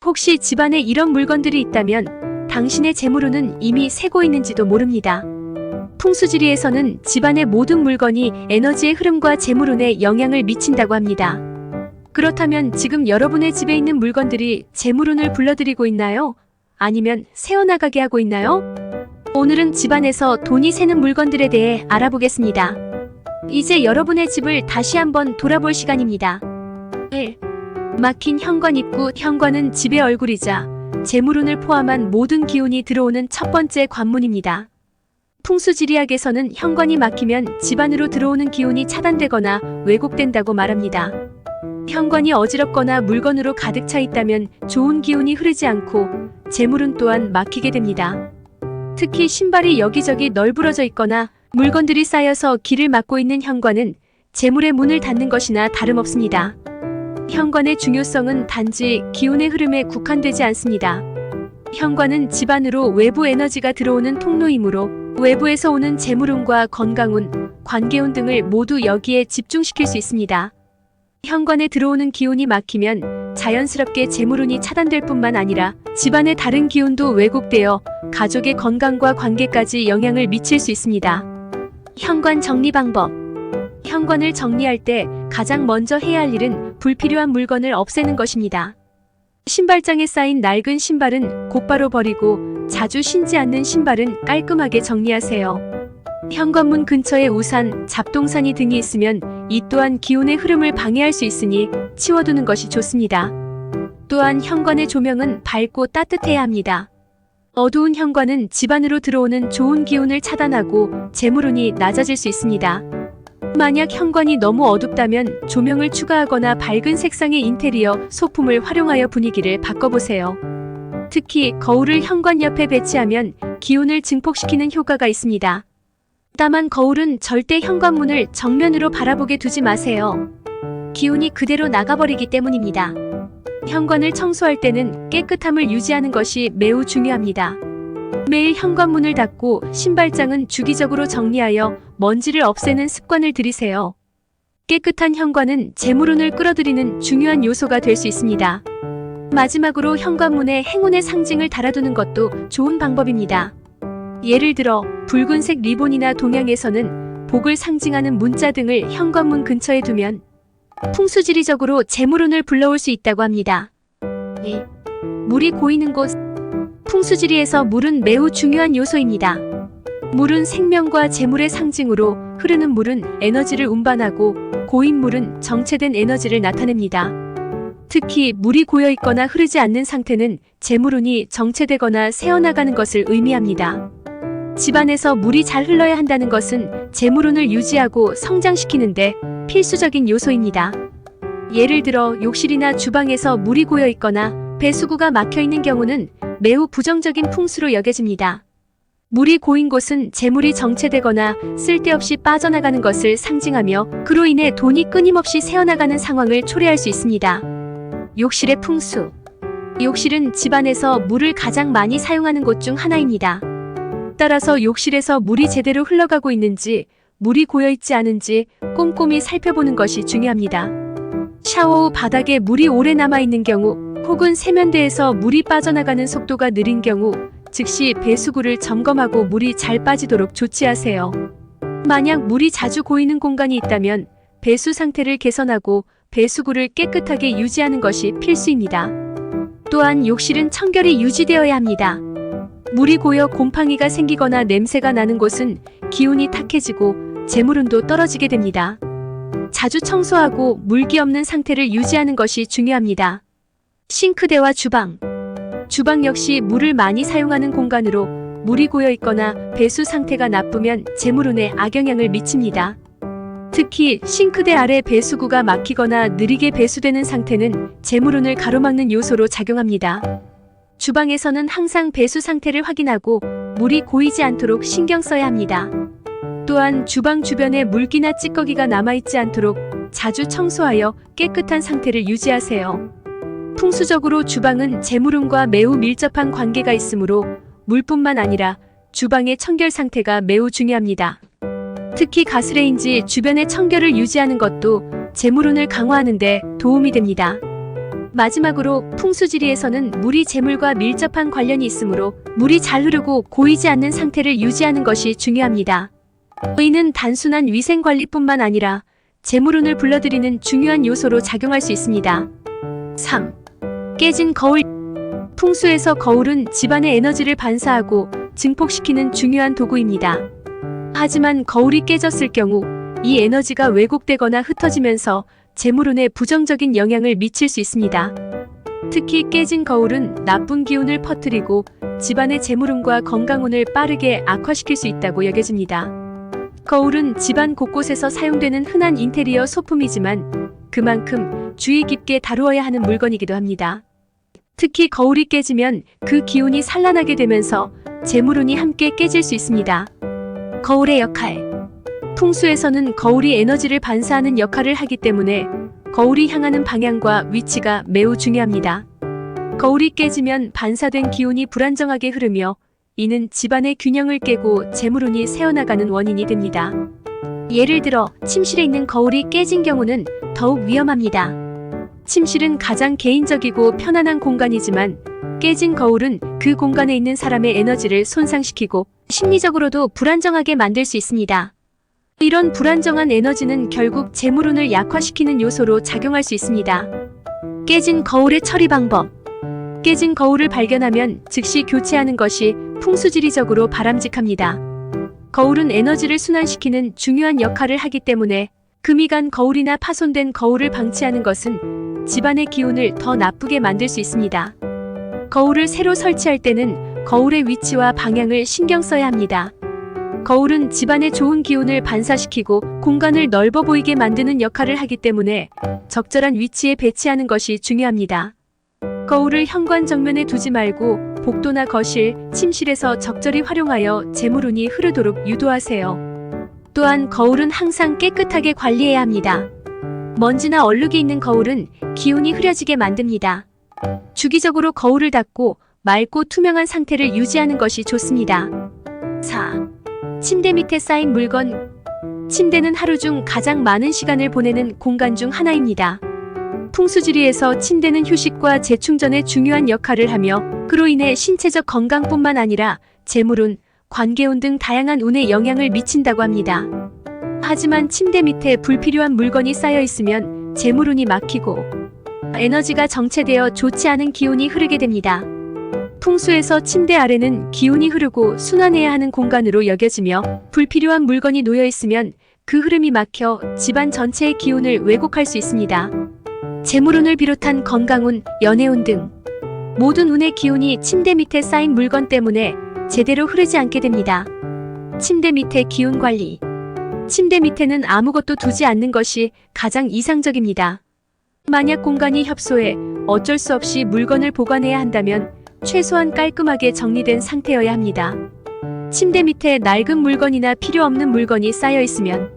혹시 집안에 이런 물건들이 있다면 당신의 재물운은 이미 새고 있는지도 모릅니다. 풍수지리에서는 집안의 모든 물건이 에너지의 흐름과 재물운에 영향을 미친다고 합니다. 그렇다면 지금 여러분의 집에 있는 물건들이 재물운을 불러들이고 있나요? 아니면 새어나가게 하고 있나요? 오늘은 집안에서 돈이 새는 물건들에 대해 알아보겠습니다. 이제 여러분의 집을 다시 한번 돌아볼 시간입니다. 1. 막힌 현관 입구. 현관은 집의 얼굴이자 재물운을 포함한 모든 기운이 들어오는 첫 번째 관문입니다. 풍수지리학에서는 현관이 막히면 집안으로 들어오는 기운이 차단되거나 왜곡된다고 말합니다. 현관이 어지럽거나 물건으로 가득 차 있다면 좋은 기운이 흐르지 않고 재물운 또한 막히게 됩니다. 특히 신발이 여기저기 널브러져 있거나 물건들이 쌓여서 길을 막고 있는 현관은 재물의 문을 닫는 것이나 다름없습니다. 현관의 중요성은 단지 기운의 흐름에 국한되지 않습니다. 현관은 집안으로 외부 에너지가 들어오는 통로이므로 외부에서 오는 재물운과 건강운, 관계운 등을 모두 여기에 집중시킬 수 있습니다. 현관에 들어오는 기운이 막히면 자연스럽게 재물운이 차단될 뿐만 아니라 집안의 다른 기운도 왜곡되어 가족의 건강과 관계까지 영향을 미칠 수 있습니다. 현관 정리 방법. 현관을 정리할 때 가장 먼저 해야 할 일은 불필요한 물건을 없애는 것입니다. 신발장에 쌓인 낡은 신발은 곧바로 버리고 자주 신지 않는 신발은 깔끔하게 정리하세요. 현관문 근처에 우산, 잡동사니 등이 있으면 이 또한 기운의 흐름을 방해할 수 있으니 치워두는 것이 좋습니다. 또한 현관의 조명은 밝고 따뜻해야 합니다. 어두운 현관은 집안으로 들어오는 좋은 기운을 차단하고 재물운이 낮아질 수 있습니다. 만약 현관이 너무 어둡다면 조명을 추가하거나 밝은 색상의 인테리어 소품을 활용하여 분위기를 바꿔보세요. 특히 거울을 현관 옆에 배치하면 기운을 증폭시키는 효과가 있습니다. 다만 거울은 절대 현관문을 정면으로 바라보게 두지 마세요. 기운이 그대로 나가버리기 때문입니다. 현관을 청소할 때는 깨끗함을 유지하는 것이 매우 중요합니다. 매일 현관문을 닫고 신발장은 주기적으로 정리하여 먼지를 없애는 습관을 들이세요. 깨끗한 현관은 재물운을 끌어들이는 중요한 요소가 될 수 있습니다. 마지막으로 현관문에 행운의 상징을 달아두는 것도 좋은 방법입니다. 예를 들어 붉은색 리본이나 동양에서는 복을 상징하는 문자 등을 현관문 근처에 두면 풍수지리적으로 재물운을 불러올 수 있다고 합니다. 2. 물이 고이는 곳. 풍수지리에서 물은 매우 중요한 요소입니다. 물은 생명과 재물의 상징으로 흐르는 물은 에너지를 운반하고 고인 물은 정체된 에너지를 나타냅니다. 특히 물이 고여있거나 흐르지 않는 상태는 재물운이 정체되거나 새어나가는 것을 의미합니다. 집안에서 물이 잘 흘러야 한다는 것은 재물운을 유지하고 성장시키는데 필수적인 요소입니다. 예를 들어 욕실이나 주방에서 물이 고여있거나 배수구가 막혀있는 경우는 매우 부정적인 풍수로 여겨집니다. 물이 고인 곳은 재물이 정체되거나 쓸데없이 빠져나가는 것을 상징하며 그로 인해 돈이 끊임없이 새어나가는 상황을 초래할 수 있습니다. 욕실의 풍수. 욕실은 집안에서 물을 가장 많이 사용하는 곳 중 하나입니다. 따라서 욕실에서 물이 제대로 흘러가고 있는지, 물이 고여있지 않은지 꼼꼼히 살펴보는 것이 중요합니다. 샤워 후 바닥에 물이 오래 남아있는 경우 혹은 세면대에서 물이 빠져나가는 속도가 느린 경우 즉시 배수구를 점검하고 물이 잘 빠지도록 조치하세요. 만약 물이 자주 고이는 공간이 있다면 배수 상태를 개선하고 배수구를 깨끗하게 유지하는 것이 필수입니다. 또한 욕실은 청결이 유지되어야 합니다. 물이 고여 곰팡이가 생기거나 냄새가 나는 곳은 기운이 탁해지고 재물운도 떨어지게 됩니다. 자주 청소하고 물기 없는 상태를 유지하는 것이 중요합니다. 싱크대와 주방. 주방 역시 물을 많이 사용하는 공간으로 물이 고여 있거나 배수 상태가 나쁘면 재물운에 악영향을 미칩니다. 특히 싱크대 아래 배수구가 막히거나 느리게 배수되는 상태는 재물운을 가로막는 요소로 작용합니다. 주방에서는 항상 배수 상태를 확인하고 물이 고이지 않도록 신경 써야 합니다. 또한 주방 주변에 물기나 찌꺼기가 남아있지 않도록 자주 청소하여 깨끗한 상태를 유지하세요. 풍수적으로 주방은 재물운과 매우 밀접한 관계가 있으므로 물뿐만 아니라 주방의 청결 상태가 매우 중요합니다. 특히 가스레인지 주변의 청결을 유지하는 것도 재물운을 강화하는 데 도움이 됩니다. 마지막으로 풍수지리에서는 물이 재물과 밀접한 관련이 있으므로 물이 잘 흐르고 고이지 않는 상태를 유지하는 것이 중요합니다. 이는 단순한 위생관리뿐만 아니라 재물운을 불러들이는 중요한 요소로 작용할 수 있습니다. 3. 깨진 거울. 풍수에서 거울은 집안의 에너지를 반사하고 증폭시키는 중요한 도구입니다. 하지만 거울이 깨졌을 경우 이 에너지가 왜곡되거나 흩어지면서 재물운에 부정적인 영향을 미칠 수 있습니다. 특히 깨진 거울은 나쁜 기운을 퍼뜨리고 집안의 재물운과 건강운을 빠르게 악화시킬 수 있다고 여겨집니다. 거울은 집안 곳곳에서 사용되는 흔한 인테리어 소품이지만 그만큼 주의 깊게 다루어야 하는 물건이기도 합니다. 특히 거울이 깨지면 그 기운이 산란하게 되면서 재물운이 함께 깨질 수 있습니다. 거울의 역할. 풍수에서는 거울이 에너지를 반사하는 역할을 하기 때문에 거울이 향하는 방향과 위치가 매우 중요합니다. 거울이 깨지면 반사된 기운이 불안정하게 흐르며 이는 집안의 균형을 깨고 재물운이 새어나가는 원인이 됩니다. 예를 들어 침실에 있는 거울이 깨진 경우는 더욱 위험합니다. 침실은 가장 개인적이고 편안한 공간이지만 깨진 거울은 그 공간에 있는 사람의 에너지를 손상시키고 심리적으로도 불안정하게 만들 수 있습니다. 이런 불안정한 에너지는 결국 재물운을 약화시키는 요소로 작용할 수 있습니다. 깨진 거울의 처리 방법. 깨진 거울을 발견하면 즉시 교체하는 것이 풍수지리적으로 바람직합니다. 거울은 에너지를 순환시키는 중요한 역할을 하기 때문에 금이 간 거울이나 파손된 거울을 방치하는 것은 집안의 기운을 더 나쁘게 만들 수 있습니다. 거울을 새로 설치할 때는 거울의 위치와 방향을 신경 써야 합니다. 거울은 집안의 좋은 기운을 반사시키고 공간을 넓어 보이게 만드는 역할을 하기 때문에 적절한 위치에 배치하는 것이 중요합니다. 거울을 현관 정면에 두지 말고 복도나 거실, 침실에서 적절히 활용하여 재물운이 흐르도록 유도하세요. 또한 거울은 항상 깨끗하게 관리해야 합니다. 먼지나 얼룩이 있는 거울은 기운이 흐려지게 만듭니다. 주기적으로 거울을 닦고 맑고 투명한 상태를 유지하는 것이 좋습니다. 4. 침대 밑에 쌓인 물건. 침대는 하루 중 가장 많은 시간을 보내는 공간 중 하나입니다. 풍수지리에서 침대는 휴식과 재충전에 중요한 역할을 하며 그로 인해 신체적 건강뿐만 아니라 재물운, 관계운 등 다양한 운에 영향을 미친다고 합니다. 하지만 침대 밑에 불필요한 물건이 쌓여 있으면 재물운이 막히고 에너지가 정체되어 좋지 않은 기운이 흐르게 됩니다. 풍수에서 침대 아래는 기운이 흐르고 순환해야 하는 공간으로 여겨지며 불필요한 물건이 놓여 있으면 그 흐름이 막혀 집안 전체의 기운을 왜곡할 수 있습니다. 재물운을 비롯한 건강운, 연애운 등 모든 운의 기운이 침대 밑에 쌓인 물건 때문에 제대로 흐르지 않게 됩니다. 침대 밑의 기운 관리. 침대 밑에는 아무것도 두지 않는 것이 가장 이상적입니다. 만약 공간이 협소해 어쩔 수 없이 물건을 보관해야 한다면 최소한 깔끔하게 정리된 상태여야 합니다. 침대 밑에 낡은 물건이나 필요 없는 물건이 쌓여 있으면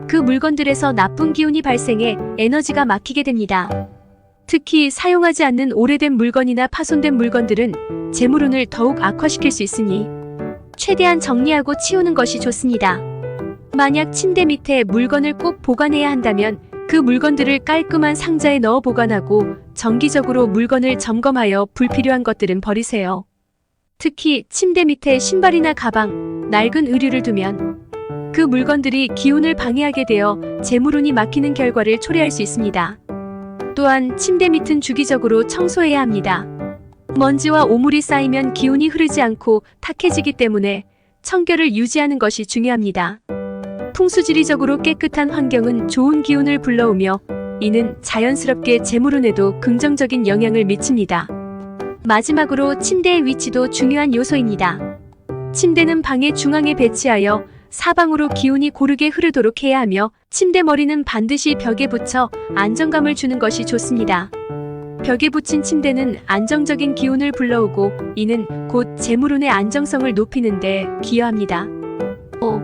그 물건들에서 나쁜 기운이 발생해 에너지가 막히게 됩니다. 특히 사용하지 않는 오래된 물건이나 파손된 물건들은 재물운을 더욱 악화시킬 수 있으니 최대한 정리하고 치우는 것이 좋습니다. 만약 침대 밑에 물건을 꼭 보관해야 한다면 그 물건들을 깔끔한 상자에 넣어 보관하고 정기적으로 물건을 점검하여 불필요한 것들은 버리세요. 특히 침대 밑에 신발이나 가방, 낡은 의류를 두면 그 물건들이 기운을 방해하게 되어 재물운이 막히는 결과를 초래할 수 있습니다. 또한 침대 밑은 주기적으로 청소해야 합니다. 먼지와 오물이 쌓이면 기운이 흐르지 않고 탁해지기 때문에 청결을 유지하는 것이 중요합니다. 풍수지리적으로 깨끗한 환경은 좋은 기운을 불러오며 이는 자연스럽게 재물운에도 긍정적인 영향을 미칩니다. 마지막으로 침대의 위치도 중요한 요소입니다. 침대는 방의 중앙에 배치하여 사방으로 기운이 고르게 흐르도록 해야 하며 침대 머리는 반드시 벽에 붙여 안정감을 주는 것이 좋습니다. 벽에 붙인 침대는 안정적인 기운을 불러오고 이는 곧 재물운의 안정성을 높이는 데 기여합니다. 5.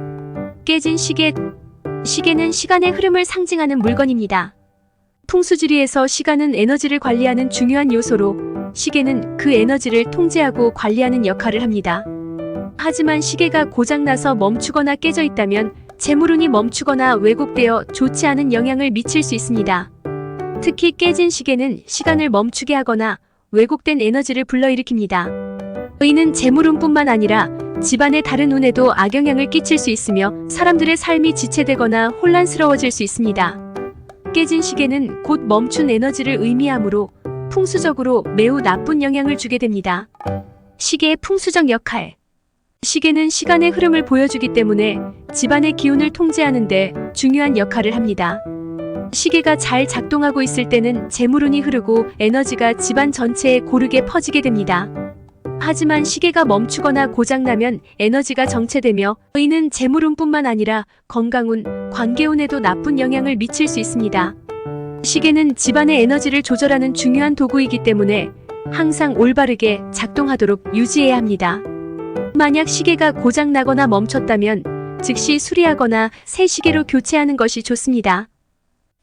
깨진 시계. 시계는 시간의 흐름을 상징하는 물건입니다. 풍수지리에서 시간은 에너지를 관리하는 중요한 요소로 시계는 그 에너지를 통제하고 관리하는 역할을 합니다. 하지만 시계가 고장나서 멈추거나 깨져 있다면 재물운이 멈추거나 왜곡되어 좋지 않은 영향을 미칠 수 있습니다. 특히 깨진 시계는 시간을 멈추게 하거나 왜곡된 에너지를 불러일으킵니다. 이는 재물운뿐만 아니라 집안의 다른 운에도 악영향을 끼칠 수 있으며 사람들의 삶이 지체되거나 혼란스러워질 수 있습니다. 깨진 시계는 곧 멈춘 에너지를 의미하므로 풍수적으로 매우 나쁜 영향을 주게 됩니다. 시계의 풍수적 역할. 시계는 시간의 흐름을 보여주기 때문에 집안의 기운을 통제하는 데 중요한 역할을 합니다. 시계가 잘 작동하고 있을 때는 재물운이 흐르고 에너지가 집안 전체에 고르게 퍼지게 됩니다. 하지만 시계가 멈추거나 고장나면 에너지가 정체되며 이는 재물운뿐만 아니라 건강운, 관계운에도 나쁜 영향을 미칠 수 있습니다. 시계는 집안의 에너지를 조절하는 중요한 도구이기 때문에 항상 올바르게 작동하도록 유지해야 합니다. 만약 시계가 고장나거나 멈췄다면 즉시 수리하거나 새 시계로 교체하는 것이 좋습니다.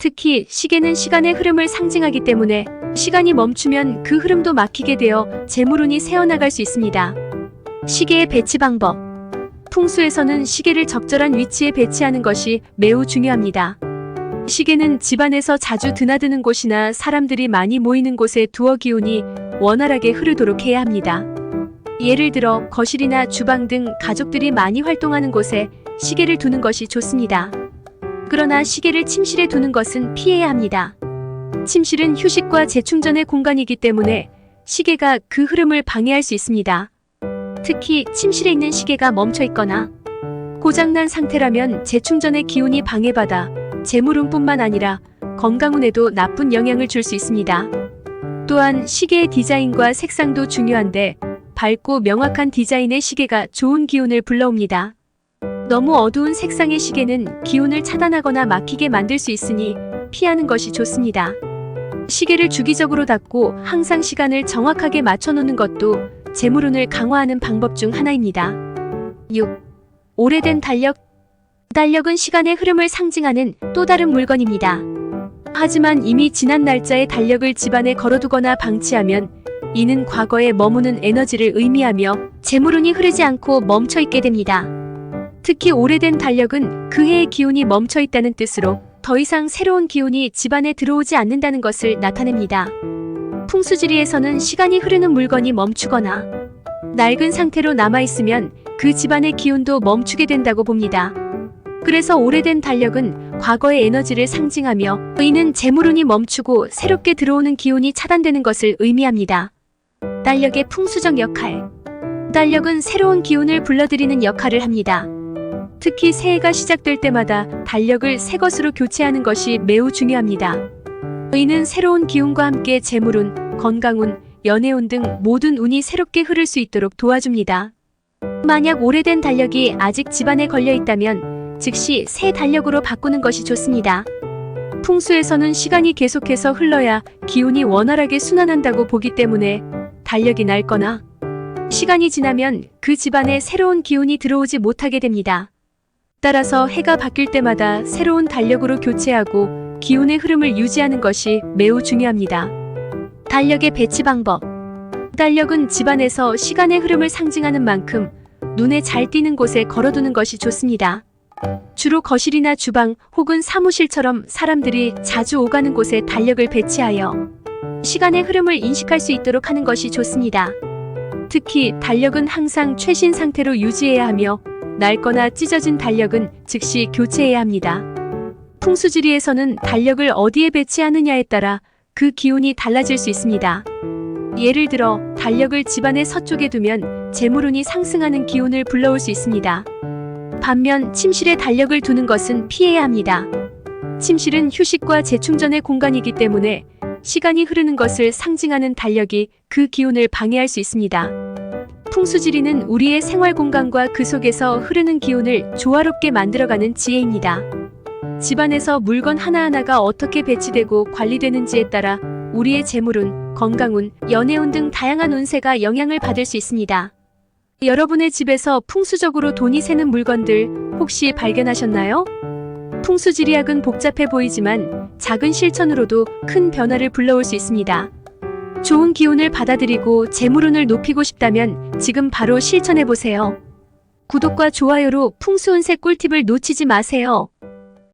특히 시계는 시간의 흐름을 상징하기 때문에 시간이 멈추면 그 흐름도 막히게 되어 재물운이 새어나갈 수 있습니다. 시계의 배치 방법. 풍수에서는 시계를 적절한 위치에 배치하는 것이 매우 중요합니다. 시계는 집안에서 자주 드나드는 곳이나 사람들이 많이 모이는 곳에 두어 기운이 원활하게 흐르도록 해야 합니다. 예를 들어 거실이나 주방 등 가족들이 많이 활동하는 곳에 시계를 두는 것이 좋습니다. 그러나 시계를 침실에 두는 것은 피해야 합니다. 침실은 휴식과 재충전의 공간이기 때문에 시계가 그 흐름을 방해할 수 있습니다. 특히 침실에 있는 시계가 멈춰 있거나 고장난 상태라면 재충전의 기운이 방해받아 재물운뿐만 아니라 건강운에도 나쁜 영향을 줄 수 있습니다. 또한 시계의 디자인과 색상도 중요한데 밝고 명확한 디자인의 시계가 좋은 기운을 불러옵니다. 너무 어두운 색상의 시계는 기운을 차단하거나 막히게 만들 수 있으니 피하는 것이 좋습니다. 시계를 주기적으로 닦고 항상 시간을 정확하게 맞춰놓는 것도 재물운을 강화하는 방법 중 하나입니다. 6. 오래된 달력. 달력은 시간의 흐름을 상징하는 또 다른 물건입니다. 하지만 이미 지난 날짜의 달력을 집안에 걸어두거나 방치하면 이는 과거에 머무는 에너지를 의미하며 재물운이 흐르지 않고 멈춰있게 됩니다. 특히 오래된 달력은 그 해의 기운이 멈춰있다는 뜻으로 더 이상 새로운 기운이 집안에 들어오지 않는다는 것을 나타냅니다. 풍수지리에서는 시간이 흐르는 물건이 멈추거나 낡은 상태로 남아있으면 그 집안의 기운도 멈추게 된다고 봅니다. 그래서 오래된 달력은 과거의 에너지를 상징하며 이는 재물운이 멈추고 새롭게 들어오는 기운이 차단되는 것을 의미합니다. 달력의 풍수적 역할. 달력은 새로운 기운을 불러들이는 역할을 합니다. 특히 새해가 시작될 때마다 달력을 새 것으로 교체하는 것이 매우 중요합니다. 이는 새로운 기운과 함께 재물운, 건강운, 연애운 등 모든 운이 새롭게 흐를 수 있도록 도와줍니다. 만약 오래된 달력이 아직 집안에 걸려 있다면 즉시 새 달력으로 바꾸는 것이 좋습니다. 풍수에서는 시간이 계속해서 흘러야 기운이 원활하게 순환한다고 보기 때문에 달력이 낡거나 시간이 지나면 그 집안에 새로운 기운이 들어오지 못하게 됩니다. 따라서 해가 바뀔 때마다 새로운 달력으로 교체하고 기운의 흐름을 유지하는 것이 매우 중요합니다. 달력의 배치 방법. 달력은 집안에서 시간의 흐름을 상징하는 만큼 눈에 잘 띄는 곳에 걸어두는 것이 좋습니다. 주로 거실이나 주방 혹은 사무실처럼 사람들이 자주 오가는 곳에 달력을 배치하여 시간의 흐름을 인식할 수 있도록 하는 것이 좋습니다. 특히 달력은 항상 최신 상태로 유지해야 하며 낡거나 찢어진 달력은 즉시 교체해야 합니다. 풍수지리에서는 달력을 어디에 배치하느냐에 따라 그 기운이 달라질 수 있습니다. 예를 들어 달력을 집안의 서쪽에 두면 재물운이 상승하는 기운을 불러올 수 있습니다. 반면 침실에 달력을 두는 것은 피해야 합니다. 침실은 휴식과 재충전의 공간이기 때문에 시간이 흐르는 것을 상징하는 달력이 그 기운을 방해할 수 있습니다. 풍수지리는 우리의 생활 공간과 그 속에서 흐르는 기운을 조화롭게 만들어가는 지혜입니다. 집안에서 물건 하나하나가 어떻게 배치되고 관리되는지에 따라 우리의 재물운, 건강운, 연애운 등 다양한 운세가 영향을 받을 수 있습니다. 여러분의 집에서 풍수적으로 돈이 새는 물건들 혹시 발견하셨나요? 풍수지리학은 복잡해 보이지만 작은 실천으로도 큰 변화를 불러올 수 있습니다. 좋은 기운을 받아들이고 재물운을 높이고 싶다면 지금 바로 실천해보세요. 구독과 좋아요로 풍수운세 꿀팁을 놓치지 마세요.